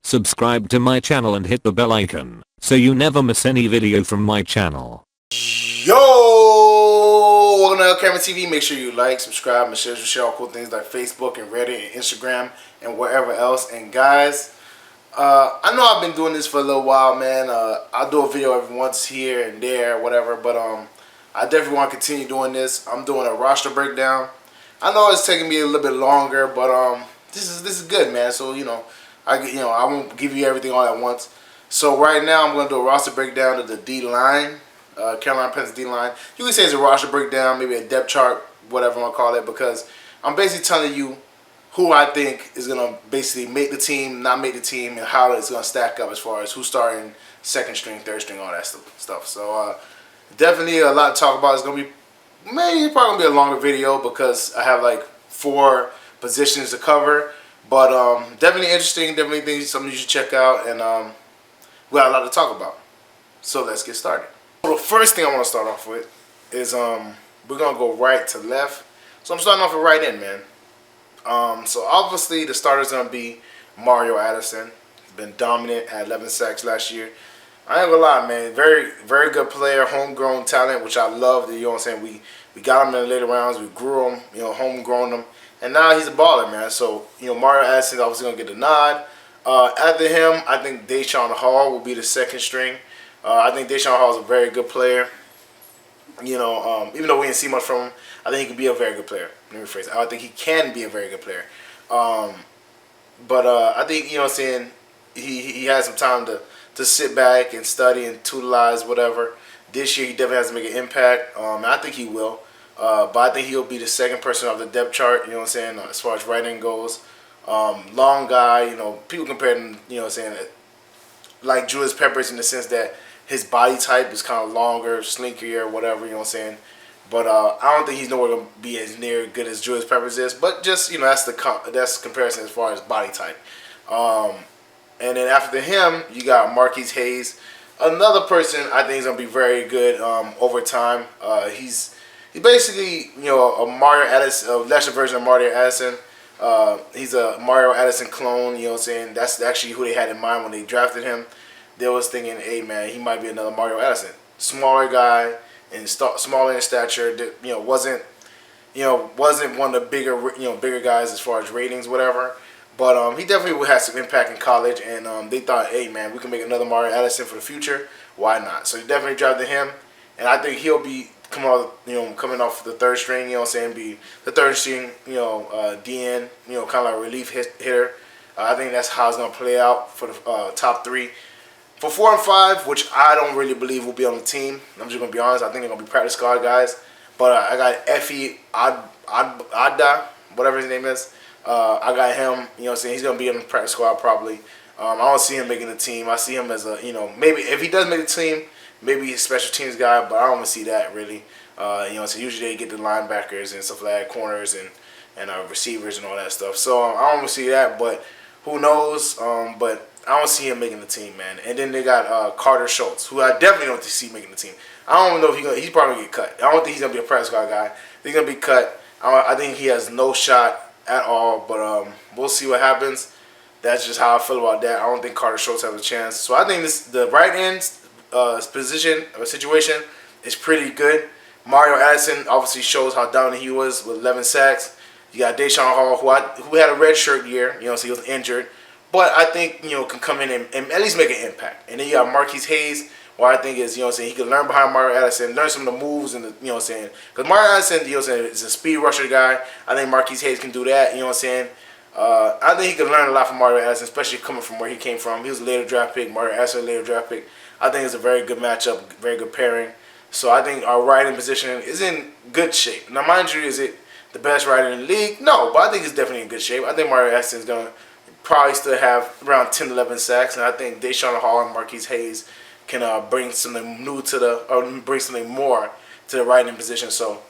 subscribe to my channel and hit the bell icon so you never miss any video from my channel. Yo! Welcome to LCameraTV. Make sure you like, subscribe, and share all cool things like Facebook and Reddit and Instagram and wherever else. And guys, I know I've been doing this for a little while, man. I'll do a video every once here and there, whatever. But I definitely want to continue doing this. I'm doing a roster breakdown. I know it's taking me a little bit longer, but this is good, man. So I won't give you everything all at once. So right now I'm going to do a roster breakdown of the D line, Carolina Panthers D line. You can say it's a roster breakdown, maybe a depth chart, whatever I'm gonna call it, because I'm basically telling you who I think is gonna basically make the team, not make the team, and how it's gonna stack up as far as who's starting second string, third string, all that stuff. So definitely a lot to talk about. It's gonna be maybe probably gonna be a longer video because I have like 4 positions to cover. But definitely interesting, definitely something you should check out, and we got a lot to talk about. So let's get started. So the first thing I want to start off with is we're gonna go right to left. So I'm starting off with right end, man. So obviously the starter's gonna be Mario Addison. He's been dominant, had 11 sacks last year. I ain't gonna lie, man. Very, very good player, homegrown talent, which I love. You know what I'm saying? We got him in the later rounds. We grew him, homegrown him, and now he's a baller, man. So Mario Addison obviously gonna get the nod. After him, I think Deshaun Hall will be the second string. I think Deshaun Hall is a very good player. Even though we didn't see much from him, I think he can be a very good player. Let me rephrase it. I think he can be a very good player. But I think, he has some time to sit back and study and utilize whatever. This year, he definitely has to make an impact. I think he will. But I think he'll be the second person off the depth chart, as far as right end goes. Long guy, people compare him, like Julius Peppers in the sense that his body type is kind of longer, slinkier, whatever, But I don't think he's nowhere going to be as near good as Julius Peppers is. But just, that's comparison as far as body type. And then after him, you got Marquise Hayes. Another person I think is going to be very good over time. He's basically, a Mario Addison, a lesser version of Mario Addison. He's a Mario Addison clone, That's actually who they had in mind when they drafted him. They was thinking, hey, man, he might be another Mario Addison. Smaller guy and smaller in stature. Wasn't one of the bigger guys as far as ratings, whatever. But he definitely would have some impact in college, and they thought, hey, man, we can make another Mario Addison for the future. Why not? So they definitely drafted him, and I think he'll be coming off the third string, be the third string, DN, kind of like a relief hitter. I think that's how it's gonna play out for the top 3. For 4 and 5, which I don't really believe will be on the team, I'm just gonna be honest. I think they're gonna be practice squad guys. But I got Effie Adda, whatever his name is. I got him. He's gonna be on the practice squad probably. I don't see him making the team. I see him as a, maybe if he does make the team, maybe he's a special teams guy. But I don't want to see that really. So usually they get the linebackers and stuff like that, corners and receivers and all that stuff. So I don't want to see that. But who knows? But I don't see him making the team, man. And then they got Carter Schultz, who I definitely don't see making the team. I don't know if he's probably going to get cut. I don't think he's going to be a practice squad guy. He's going to be cut. I think he has no shot at all, but we'll see what happens. That's just how I feel about that. I don't think Carter Schultz has a chance. So I think the right end position or situation is pretty good. Mario Addison obviously shows how dominant he was with 11 sacks. You got Deshaun Hall, who had a red shirt year, so he was injured. But I think, can come in and at least make an impact. And then you got Marquise Hayes, what I think is, he can learn behind Mario Addison, learn some of the moves and because Mario Addison, is a speed rusher guy. I think Marquise Hayes can do that, I think he can learn a lot from Mario Addison, especially coming from where he came from. He was a later draft pick, Mario Addison, a later draft pick. I think it's a very good matchup, very good pairing. So I think our right end position is in good shape. Now, mind you, is it the best right end in the league? No, but I think it's definitely in good shape. I think Mario Addison is going to probably still have around 10, 11 sacks, and I think Deshaun Hall and Marquise Hayes can bring something new bring something more to the right end position. So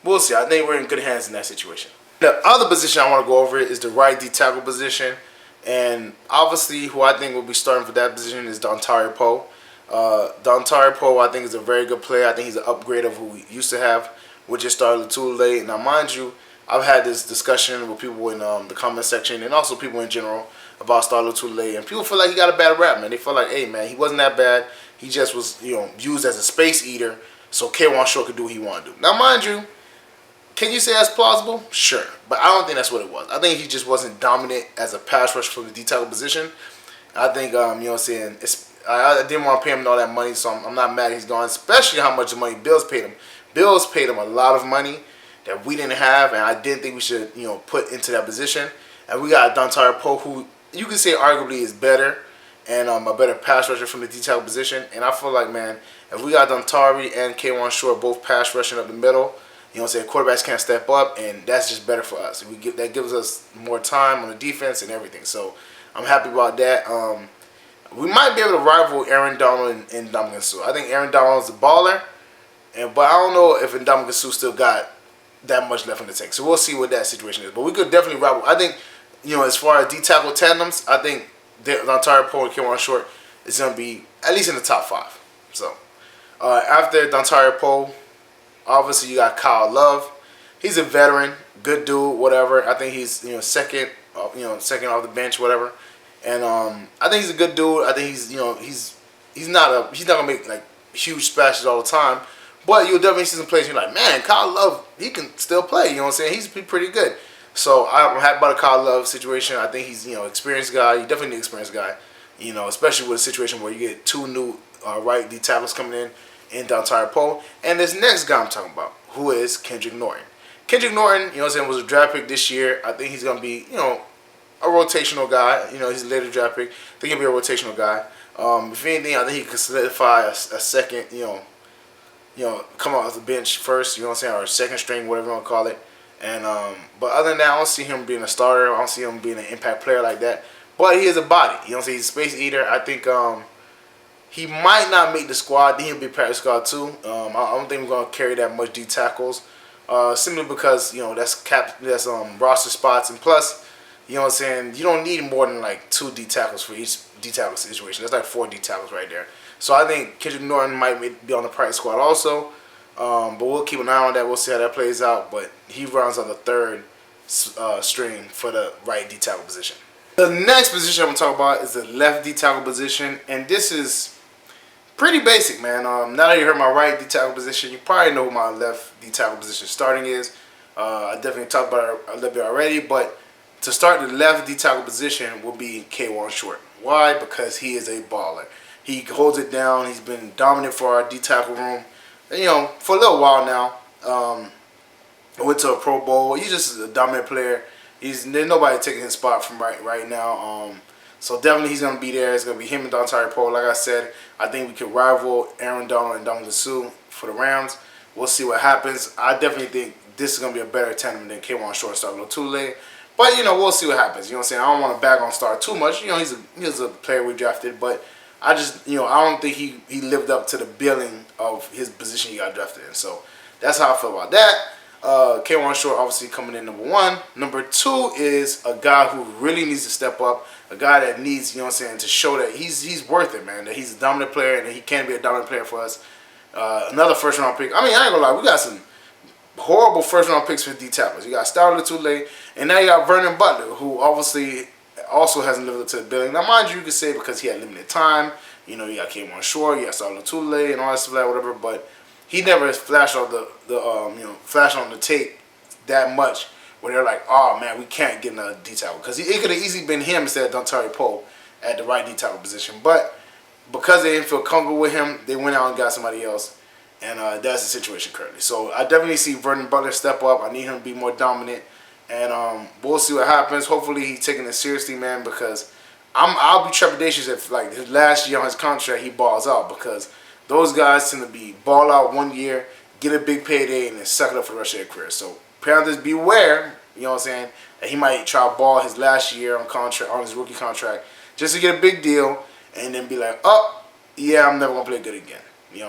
we'll see. I think we're in good hands in that situation. The other position I want to go over is the right D tackle position, and obviously who I think will be starting for that position is Dontari Poe. Dontari Poe, I think, is a very good player. I think he's an upgrade of who we used to have, which just started too late. Now, mind you, I've had this discussion with people in the comment section and also people in general about Star Lotulelei, and people feel like he got a bad rap, man. They feel like, hey, man, he wasn't that bad. He just was, used as a space eater, so K1 Short could do what he wanted to do. Now, mind you, can you say that's plausible? Sure, but I don't think that's what it was. I think he just wasn't dominant as a pass rusher from the D tackle position. I think, I didn't want to pay him all that money, so I'm not mad he's gone, especially how much money Bills paid him. Bills paid him a lot of money that we didn't have, and I didn't think we should, put into that position. And we got Dontari Poe, who you can say arguably is better and a better pass rusher from the D tackle position. And I feel like, man, if we got Dontari and K1 Short both pass rushing up the middle, quarterbacks can't step up, and that's just better for us. That gives us more time on the defense and everything. So I'm happy about that. We might be able to rival Aaron Donald and Ndamukong Suh. I think Aaron Donald's a baller, but I don't know if Ndamukong Suh still got that much left in the tank. So we'll see what that situation is. But we could definitely rival. I think, as far as D tackle tandems, I think Dontari Poe and K1 Short is going to be at least in the top 5. So after Dontari Poe, obviously you got Kyle Love. He's a veteran, good dude, whatever. I think he's second off the bench, whatever. And I think he's a good dude. I think he's not gonna make like huge splashes all the time, but you'll definitely see some plays. You're like, man, Kyle Love, he can still play. You know what I'm saying? He's pretty good. So I'm happy about the Kyle Love situation. I think he's experienced guy. He's definitely an experienced guy. Especially with a situation where you get 2 new right D tackles coming in Dontari Poe, and this next guy I'm talking about, who is Kendrick Norton. Kendrick Norton, was a draft pick this year. I think he's gonna be a rotational guy. He's a later draft pick. I think he'll be a rotational guy. If anything, I think he could solidify a second, come off the bench first, or a second string, whatever you want to call it. And but other than that, I don't see him being a starter. I don't see him being an impact player like that. But he is a body. He's a space eater. I think he might not make the squad. I think he'll be practice squad too. I don't think we're gonna carry that much D tackles. Simply because that's roster spots, and plus, you don't need more than like 2 D tackles for each D tackle situation. That's like 4 D tackles right there. So I think Kendrick Norton might be on the practice squad also. But we'll keep an eye on that. We'll see how that plays out. But he runs on the 3rd string for the right D tackle position. The next position I'm gonna talk about is the left D tackle position, and this is pretty basic, man. Now that you heard my right D tackle position, you probably know who my left D tackle position starting is. I definitely talked about it a little bit already, but to start the left D tackle position will be K1 Short. Why? Because he is a baller. He holds it down. He's been dominant for our D tackle room, for a little while now. Went to a Pro Bowl. He's just a dominant player. There's nobody taking his spot from right now. So definitely he's gonna be there. It's gonna be him and Dontari Poe. Like I said, I think we could rival Aaron Donald and Ndamukong Suh for the Rams. We'll see what happens. I definitely think this is gonna be a better tandem than K1 Short and Star Lotulelei. But we'll see what happens. I don't want to bag on Star too much. He's a player we drafted, but I just I don't think he lived up to the billing of his position he got drafted in. So that's how I feel about that. K1 Short obviously coming in number 1. Number 2 is a guy who really needs to step up. A guy that needs, to show that he's worth it, man. That he's a dominant player and that he can be a dominant player for us. Another first round pick. I ain't gonna lie, we got some horrible first round picks for D tackles. You got Star Lotulelei, and now you got Vernon Butler, who obviously also hasn't lived up to the billing. Now, mind you, you could say because he had limited time. You got K1 Short, you got Star Lotulelei, and all that stuff, whatever. But he never flashed on flashed on the tape that much where they're like, oh man, we can't get another D tackle, because it could have easily been him instead of Dontari Poe at the right D tackle position. But because they didn't feel comfortable with him, they went out and got somebody else. And that's the situation currently. So I definitely see Vernon Butler step up. I need him to be more dominant. And we'll see what happens. Hopefully he's taking it seriously, man, because I'll be trepidatious if, like, his last year on his contract, he balls out. Because those guys tend to be ball out 1 year, get a big payday, and then suck it up for the rest of their career. So Panthers, beware, that he might try to ball his last year on his rookie contract just to get a big deal and then be like, oh, yeah, I'm never going to play good again.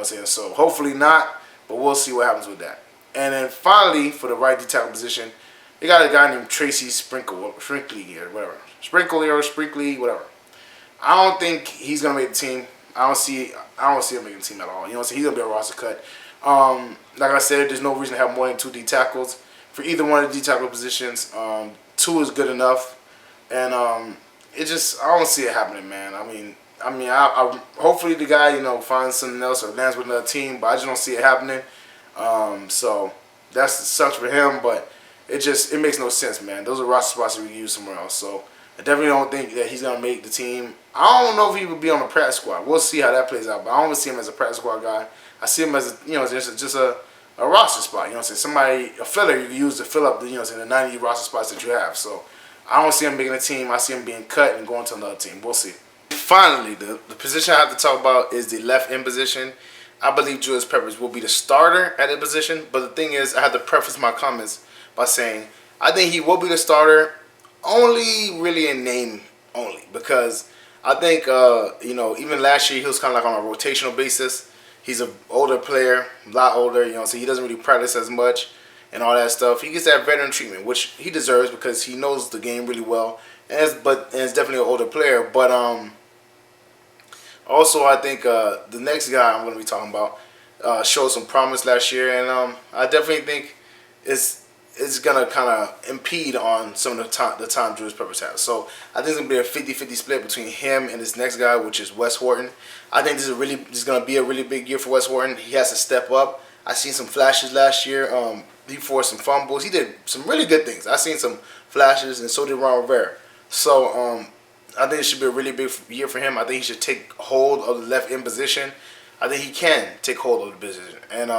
So hopefully not, but we'll see what happens with that. And then finally, for the right D tackle position, they got a guy named Tracy Sprinkle or whatever. Sprinkly, whatever. I don't think he's gonna make the team. I don't see him making the team at all. He's gonna be a roster cut. Like I said, there's no reason to have more than 2 D tackles for either one of the D tackle positions. 2 is good enough, and it just, I don't see it happening, man. I hopefully the guy, finds something else or lands with another team, but I just don't see it happening. So that sucks for him, but it makes no sense, man. Those are roster spots that we can use somewhere else. So I definitely don't think that he's gonna make the team. I don't know if he would be on the practice squad. We'll see how that plays out. But I don't see him as a practice squad guy. I see him as just a roster spot. Somebody, a filler you can use to fill up the 90 roster spots that you have. So I don't see him making a team. I see him being cut and going to another team. We'll see. Finally, the position I have to talk about is the left end position. I believe Julius Peppers will be the starter at the position. But the thing is, I have to preface my comments by saying I think he will be the starter, only really in name only, because I think even last year he was kind of like on a rotational basis. He's an older player, a lot older, so he doesn't really practice as much and all that stuff. He gets that veteran treatment, which he deserves because he knows the game really well, and it's definitely an older player. But also I think the next guy I'm going to be talking about showed some promise last year, and I definitely think it's going to kind of impede on some of the time Julius Peppers has. So I think it's going to be a 50-50 split between him and this next guy, which is Wes Horton. I think this is going to be a really big year for Wes Horton. He has to step up. I seen some flashes last year. He forced some fumbles. He did some really good things. I seen some flashes, and so did Ron Rivera. So I think it should be a really big year for him. I think he should take hold of the left end position. I think he can take hold of the position, and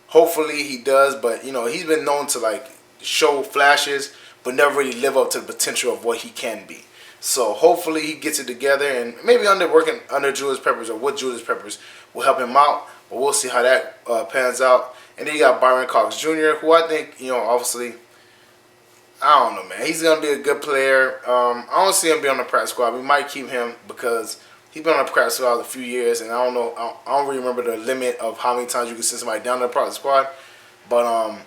hopefully he does. But he's been known to like show flashes, but never really live up to the potential of what he can be. So hopefully he gets it together, and maybe working under Julius Peppers or with Julius Peppers will help him out. But we'll see how that pans out. And then you got Byron Cox Jr., who I think obviously, I don't know, man. He's gonna be a good player. I don't see him be on the practice squad. We might keep him because he's been on the practice squad a few years, and I don't know. I don't really remember the limit of how many times you can send somebody down to the practice squad. But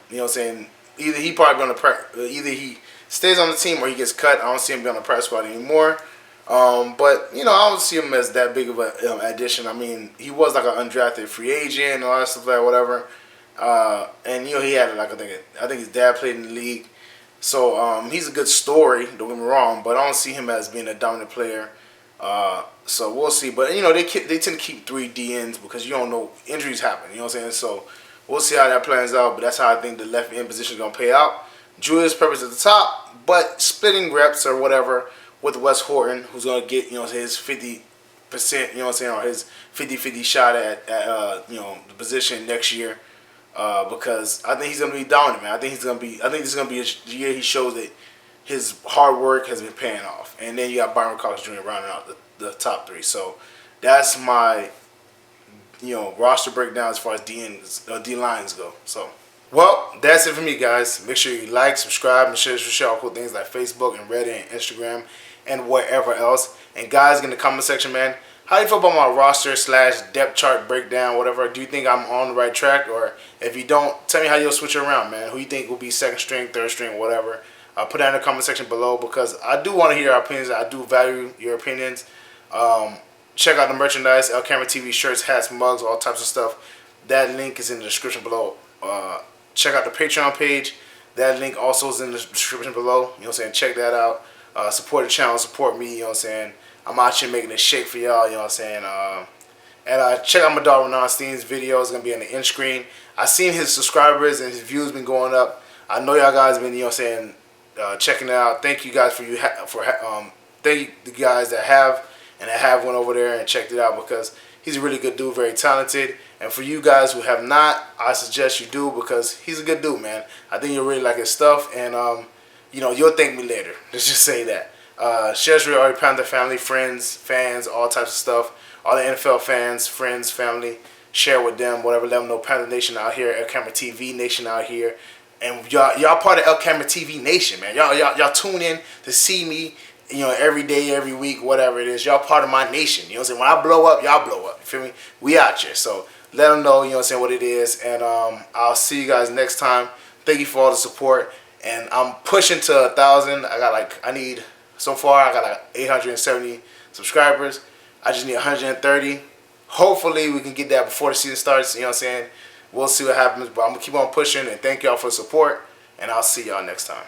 you know what I'm saying? Either he probably be on the either he stays on the team or he gets cut. I don't see him be on the practice squad anymore. But I don't see him as that big of an addition. I mean, he was like an undrafted free agent and all that stuff, like whatever. And he had like I think his dad played in the league, so he's a good story. Don't get me wrong, but I don't see him as being a dominant player. So we'll see. But they tend to keep 3 DNs because you don't know, injuries happen. You know what I'm saying? So we'll see how that plans out. But that's how I think the left end position is gonna pay out. Julius Peppers at the top, but splitting reps or whatever with Wes Horton, who's gonna get his 50%, or his 50-50 shot at the position next year. Because I think he's gonna be dominant, man. I think this is gonna be a year he shows that his hard work has been paying off. And then you got Byron Cox Jr. rounding out the top 3. So that's my roster breakdown as far as D lines go. So well, that's it for me, guys. Make sure you like, subscribe, and share all cool things like Facebook and Reddit and Instagram and wherever else. And guys, in the comment section, man, how do you feel about my roster / depth chart breakdown, whatever? Do you think I'm on the right track? Or if you don't, tell me how you'll switch it around, man. Who you think will be 2nd string, 3rd string, whatever. Put that in the comment section below because I do want to hear your opinions. I do value your opinions. Check out the merchandise, LCameraTV shirts, hats, mugs, all types of stuff. That link is in the description below. Check out the Patreon page. That link also is in the description below. You know what I'm saying? Check that out. Support the channel, support me, you know what I'm saying? I'm out here making a shake for y'all, you know what I'm saying? And check out my dog Renan Steen's video. It's going to be on the end screen. I seen his subscribers and his views been going up. I know y'all guys been, checking it out. Thank you guys thank you the guys that have went over there and checked it out because he's a really good dude, very talented. And for you guys who have not, I suggest you do because he's a good dude, man. I think you'll really like his stuff, and you'll thank me later. Let's just say that. Share with all your Panther family, friends, fans, all types of stuff. All the NFL fans, friends, family. Share with them, whatever. Let them know Panther Nation out here, LCameraTV Nation out here. And y'all part of LCameraTV Nation, man. Y'all tune in to see me, every day, every week, whatever it is. Y'all part of my nation. You know what I'm saying? When I blow up, y'all blow up. You feel me? We out here. So let them know, what it is. And I'll see you guys next time. Thank you for all the support. And I'm pushing to 1,000. So far, I got like 870 subscribers. I just need 130. Hopefully, we can get that before the season starts. You know what I'm saying? We'll see what happens. But I'm going to keep on pushing. And thank y'all for the support. And I'll see y'all next time.